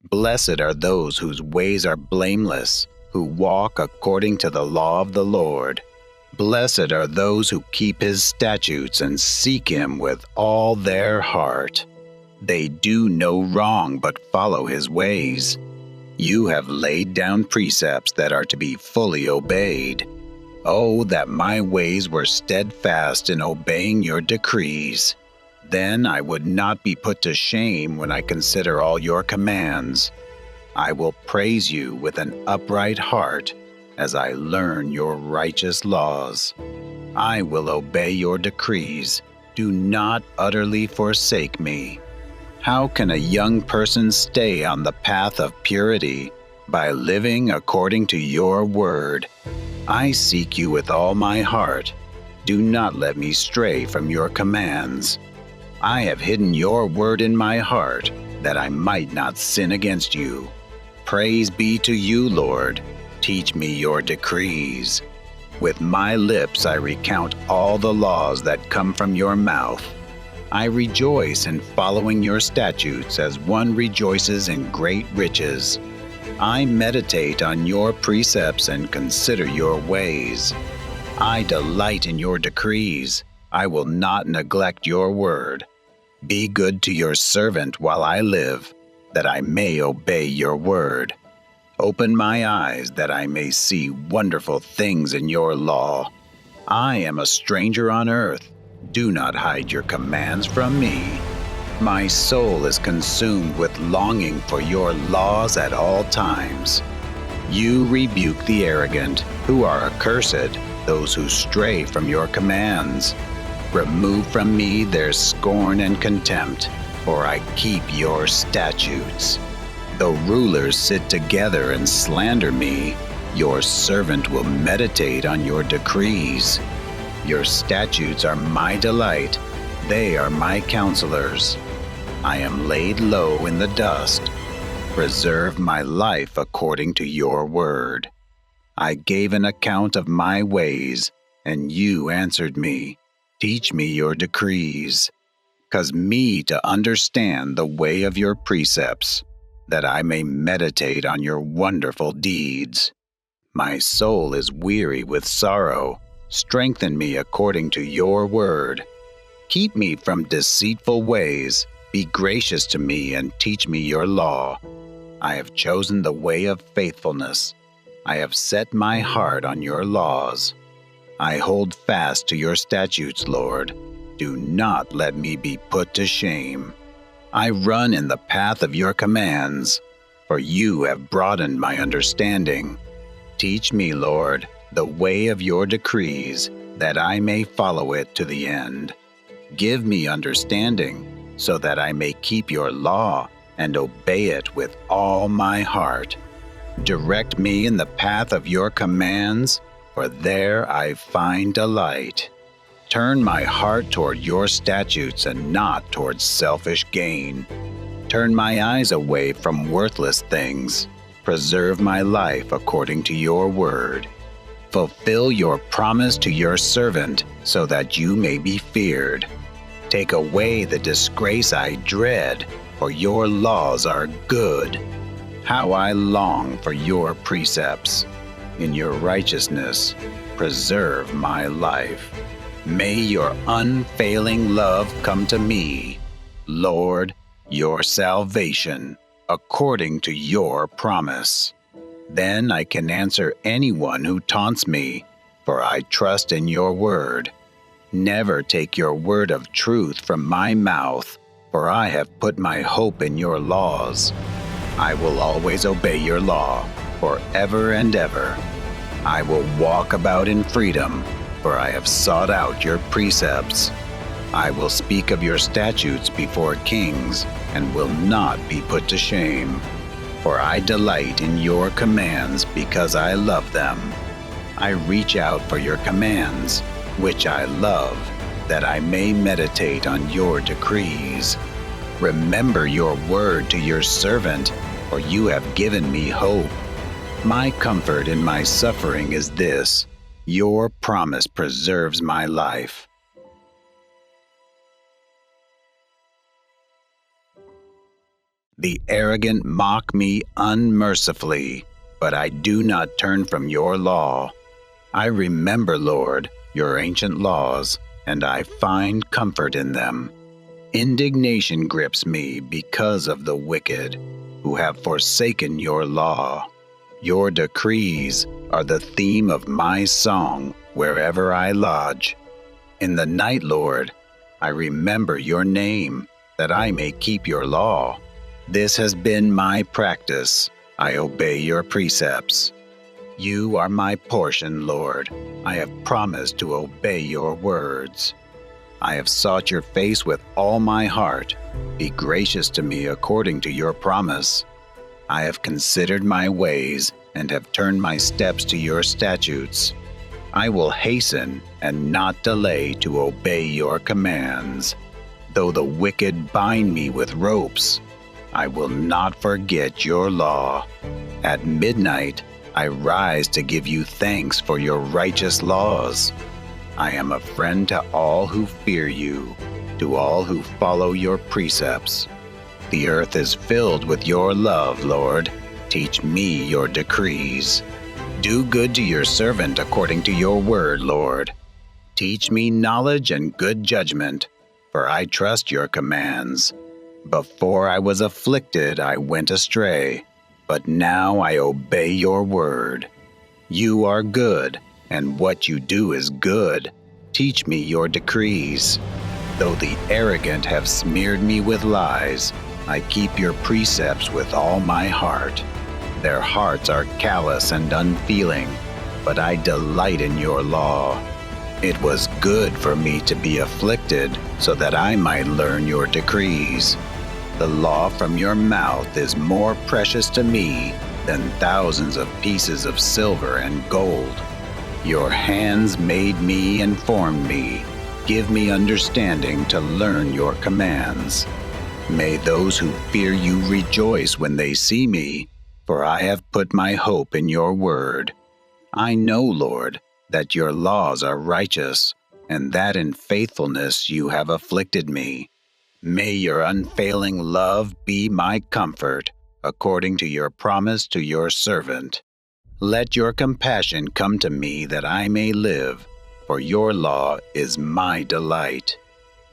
Blessed are those whose ways are blameless, who walk according to the law of the Lord. Blessed are those who keep his statutes and seek him with all their heart. They do no wrong but follow his ways. You have laid down precepts that are to be fully obeyed. Oh, that my ways were steadfast in obeying your decrees. Then I would not be put to shame when I consider all your commands. I will praise you with an upright heart as I learn your righteous laws. I will obey your decrees. Do not utterly forsake me. How can a young person stay on the path of purity? By living according to your word. I seek you with all my heart. Do not let me stray from your commands. I have hidden your word in my heart, that I might not sin against you. Praise be to you, Lord. Teach me your decrees. With my lips I recount all the laws that come from your mouth. I rejoice in following your statutes as one rejoices in great riches. I meditate on your precepts and consider your ways. I delight in your decrees. I will not neglect your word. Be good to your servant while I live, that I may obey your word. Open my eyes that I may see wonderful things in your law. I am a stranger on earth. Do not hide your commands from me. My soul is consumed with longing for your laws at all times. You rebuke the arrogant, who are accursed, those who stray from your commands. Remove from me their scorn and contempt, for I keep your statutes. Though rulers sit together and slander me, your servant will meditate on your decrees. Your statutes are my delight. They are my counselors. I am laid low in the dust. Preserve my life according to your word. I gave an account of my ways, and you answered me. Teach me your decrees. Cause me to understand the way of your precepts, that I may meditate on your wonderful deeds. My soul is weary with sorrow. Strengthen me according to your word. Keep me from deceitful ways. Be gracious to me and teach me your law. I have chosen the way of faithfulness. I have set my heart on your laws. I hold fast to your statutes, Lord. Do not let me be put to shame. I run in the path of your commands, for you have broadened my understanding. Teach me, Lord, the way of your decrees, that I may follow it to the end. Give me understanding, so that I may keep your law and obey it with all my heart. Direct me in the path of your commands, for there I find delight. Turn my heart toward your statutes and not toward selfish gain. Turn my eyes away from worthless things. Preserve my life according to your word. Fulfill your promise to your servant, so that you may be feared. Take away the disgrace I dread, for your laws are good. How I long for your precepts. In your righteousness, preserve my life. May your unfailing love come to me, Lord, your salvation, according to your promise. Then I can answer anyone who taunts me, for I trust in your word. Never take your word of truth from my mouth, for I have put my hope in your laws. I will always obey your law, forever and ever. I will walk about in freedom, for I have sought out your precepts. I will speak of your statutes before kings, and will not be put to shame. For I delight in your commands because I love them. I reach out for your commands, which I love, that I may meditate on your decrees. Remember your word to your servant, for you have given me hope. My comfort in my suffering is this: your promise preserves my life. The arrogant mock me unmercifully, but I do not turn from your law. I remember, Lord, your ancient laws, and I find comfort in them. Indignation grips me because of the wicked, who have forsaken your law. Your decrees are the theme of my song wherever I lodge. In the night, Lord, I remember your name, that I may keep your law. This has been my practice. I obey your precepts. You are my portion, Lord. I have promised to obey your words. I have sought your face with all my heart. Be gracious to me according to your promise. I have considered my ways and have turned my steps to your statutes. I will hasten and not delay to obey your commands. Though the wicked bind me with ropes, I will not forget your law. At midnight, I rise to give you thanks for your righteous laws. I am a friend to all who fear you, to all who follow your precepts. The earth is filled with your love, Lord. Teach me your decrees. Do good to your servant according to your word, Lord. Teach me knowledge and good judgment, for I trust your commands. Before I was afflicted, I went astray, but now I obey your word. You are good, and what you do is good. Teach me your decrees. Though the arrogant have smeared me with lies, I keep your precepts with all my heart. Their hearts are callous and unfeeling, but I delight in your law. It was good for me to be afflicted, so that I might learn your decrees. The law from your mouth is more precious to me than thousands of pieces of silver and gold. Your hands made me and formed me. Give me understanding to learn your commands. May those who fear you rejoice when they see me, for I have put my hope in your word. I know, Lord, that your laws are righteous, and that in faithfulness you have afflicted me. May your unfailing love be my comfort, according to your promise to your servant. Let your compassion come to me that I may live, for your law is my delight.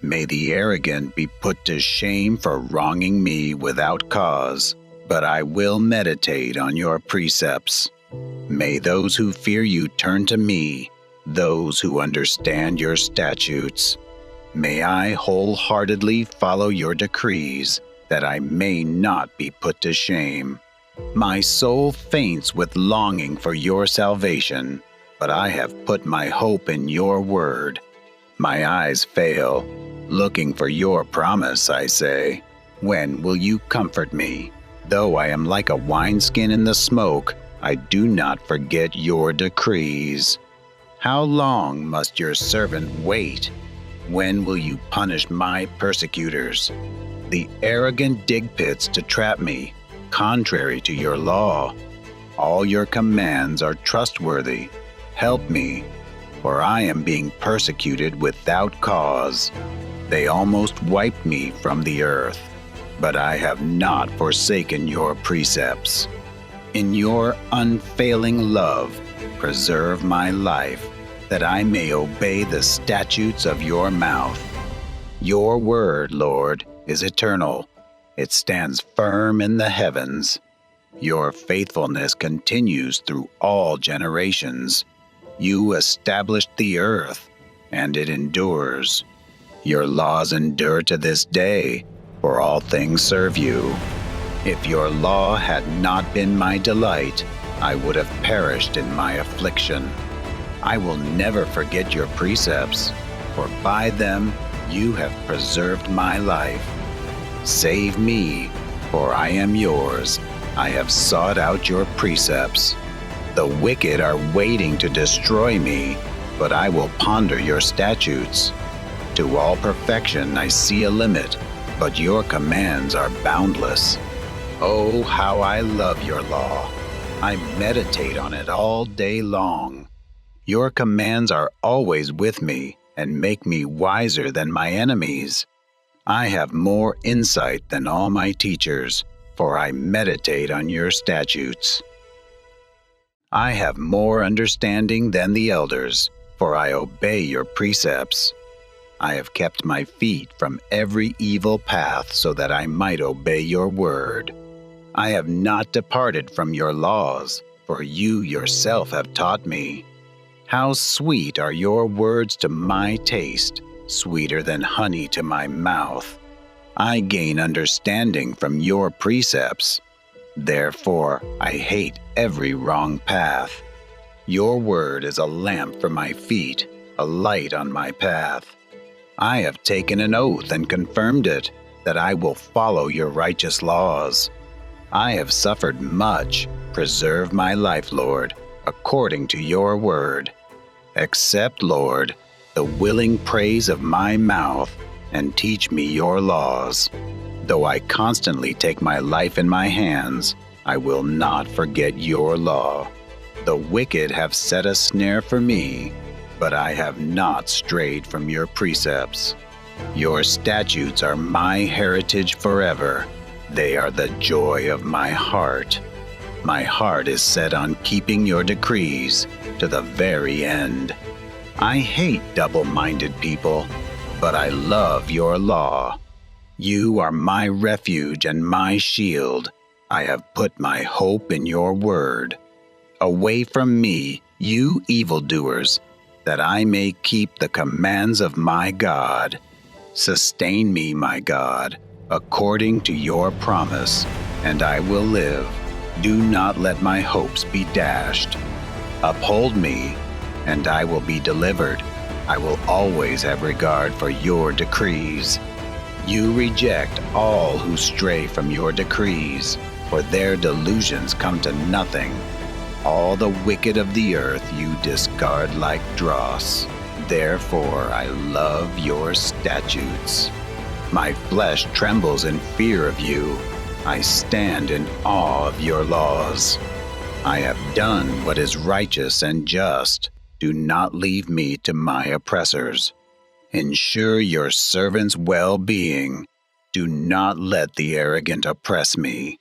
May the arrogant be put to shame for wronging me without cause, but I will meditate on your precepts. May those who fear you turn to me, those who understand your statutes. May I wholeheartedly follow your decrees, that I may not be put to shame. My soul faints with longing for your salvation, but I have put my hope in your word. My eyes fail, looking for your promise, I say. When will you comfort me? Though I am like a wineskin in the smoke, I do not forget your decrees. How long must your servant wait? When will you punish my persecutors? The arrogant dig pits to trap me, contrary to your law. All your commands are trustworthy. Help me, for I am being persecuted without cause. They almost wiped me from the earth, but I have not forsaken your precepts. In your unfailing love, preserve my life, that I may obey the statutes of your mouth. Your word, Lord, is eternal. It stands firm in the heavens. Your faithfulness continues through all generations. You established the earth, and it endures. Your laws endure to this day, for all things serve you. If your law had not been my delight, I would have perished in my affliction. I will never forget your precepts, for by them you have preserved my life. Save me, for I am yours. I have sought out your precepts. The wicked are waiting to destroy me, but I will ponder your statutes. To all perfection I see a limit, but your commands are boundless. Oh, how I love your law. I meditate on it all day long. Your commands are always with me and make me wiser than my enemies. I have more insight than all my teachers, for I meditate on your statutes. I have more understanding than the elders, for I obey your precepts. I have kept my feet from every evil path so that I might obey your word. I have not departed from your laws, for you yourself have taught me. How sweet are your words to my taste, sweeter than honey to my mouth. I gain understanding from your precepts. Therefore, I hate every wrong path. Your word is a lamp for my feet, a light on my path. I have taken an oath and confirmed it, that I will follow your righteous laws. I have suffered much. Preserve my life, Lord, according to your word. Accept, Lord, the willing praise of my mouth, and teach me your laws. Though I constantly take my life in my hands, I will not forget your law. The wicked have set a snare for me, but I have not strayed from your precepts. Your statutes are my heritage forever. They are the joy of my heart. My heart is set on keeping your decrees to the very end. I hate double-minded people, but I love your law. You are my refuge and my shield. I have put my hope in your word. Away from me, you evildoers, that I may keep the commands of my God. Sustain me, my God, according to your promise, and I will live. Do not let my hopes be dashed. Uphold me, and I will be delivered. I will always have regard for your decrees. You reject all who stray from your decrees, for their delusions come to nothing. All the wicked of the earth you discard like dross. Therefore I love your statutes. My flesh trembles in fear of you. I stand in awe of your laws. I have done what is righteous and just. Do not leave me to my oppressors. Ensure your servant's well-being. Do not let the arrogant oppress me.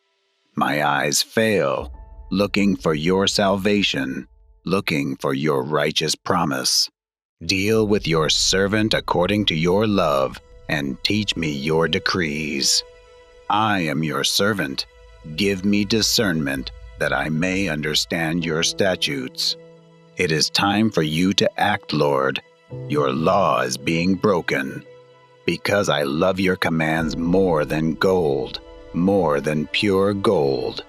My eyes fail, looking for your salvation, looking for your righteous promise. Deal with your servant according to your love, and teach me your decrees. I am your servant. Give me discernment, that I may understand your statutes. It is time for you to act, Lord. Your law is being broken. Because I love your commands more than gold, more than pure gold.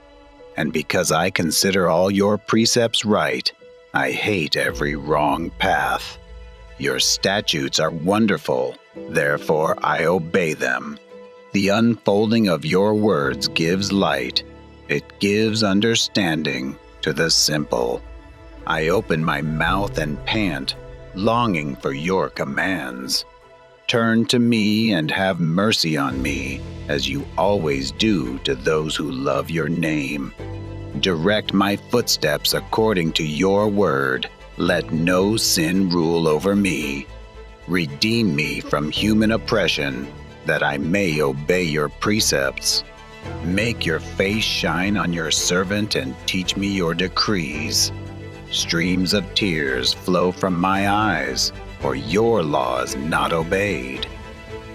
And because I consider all your precepts right, I hate every wrong path. Your statutes are wonderful, therefore I obey them. The unfolding of your words gives light. It gives understanding to the simple. I open my mouth and pant, longing for your commands. Turn to me and have mercy on me, as you always do to those who love your name. Direct my footsteps according to your word. Let no sin rule over me. Redeem me from human oppression, that I may obey your precepts. Make your face shine on your servant and teach me your decrees. Streams of tears flow from my eyes, for your law is not obeyed.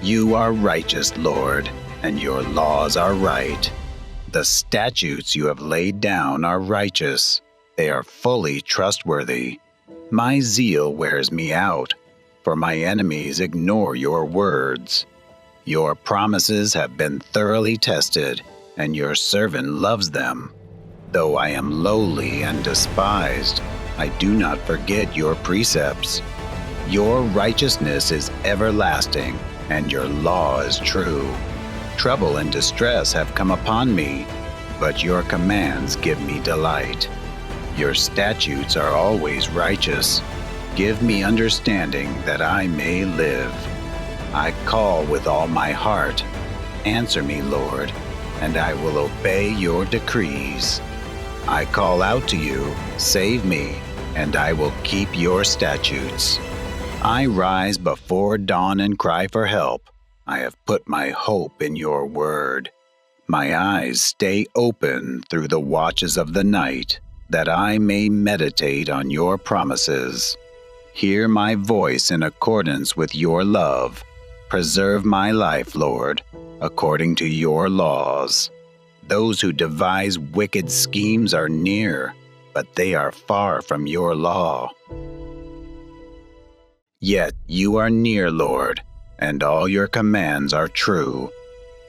You are righteous, Lord, and your laws are right. The statutes you have laid down are righteous. They are fully trustworthy. My zeal wears me out, for my enemies ignore your words. Your promises have been thoroughly tested, and your servant loves them. Though I am lowly and despised, I do not forget your precepts. Your righteousness is everlasting, and your law is true. Trouble and distress have come upon me, but your commands give me delight. Your statutes are always righteous. Give me understanding that I may live. I call with all my heart. Answer me, Lord, and I will obey your decrees. I call out to you, save me, and I will keep your statutes. I rise before dawn and cry for help. I have put my hope in your word. My eyes stay open through the watches of the night, that I may meditate on your promises. Hear my voice in accordance with your love. Preserve my life, Lord, according to your laws. Those who devise wicked schemes are near, but they are far from your law. Yet you are near, Lord, and all your commands are true.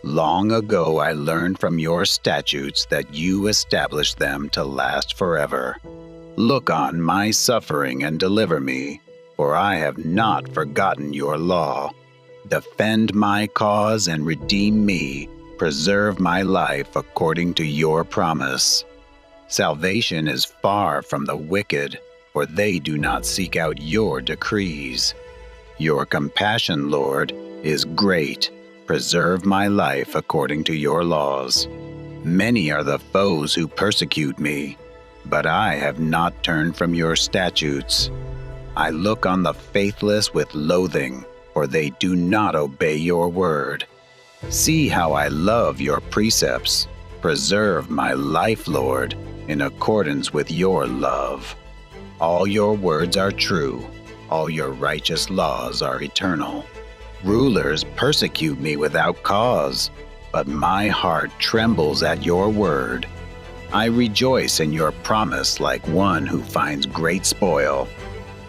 Long ago I learned from your statutes that you established them to last forever. Look on my suffering and deliver me, for I have not forgotten your law. Defend my cause and redeem me. Preserve my life according to your promise. Salvation is far from the wicked, for they do not seek out your decrees. Your compassion, Lord, is great. Preserve my life according to your laws. Many are the foes who persecute me, but I have not turned from your statutes. I look on the faithless with loathing, for they do not obey your word. See how I love your precepts. Preserve my life, Lord, in accordance with your love. All your words are true. All your righteous laws are eternal. Rulers persecute me without cause, but my heart trembles at your word. I rejoice in your promise like one who finds great spoil.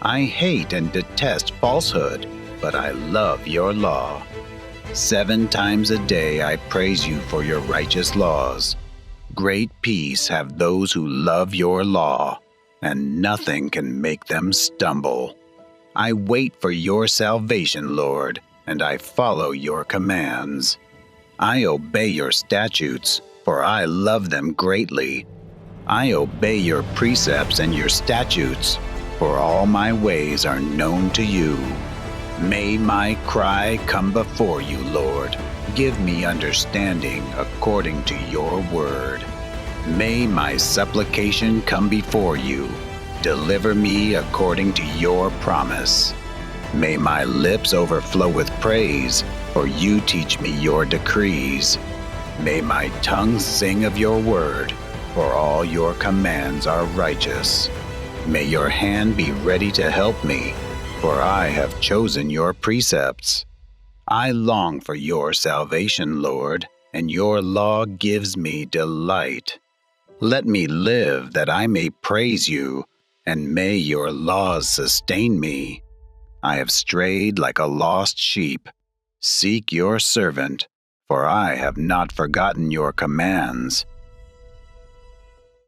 I hate and detest falsehood, but I love your law. 7 times a day I praise you for your righteous laws. Great peace have those who love your law, and nothing can make them stumble. I wait for your salvation, Lord, and I follow your commands. I obey your statutes, for I love them greatly. I obey your precepts and your statutes, for all my ways are known to you. May my cry come before you, Lord. Give me understanding according to your word. May my supplication come before you. Deliver me according to your promise. May my lips overflow with praise, for you teach me your decrees. May my tongue sing of your word, for all your commands are righteous. May your hand be ready to help me, for I have chosen your precepts. I long for your salvation, Lord, and your law gives me delight. Let me live that I may praise you, and may your laws sustain me. I have strayed like a lost sheep. Seek your servant, for I have not forgotten your commands.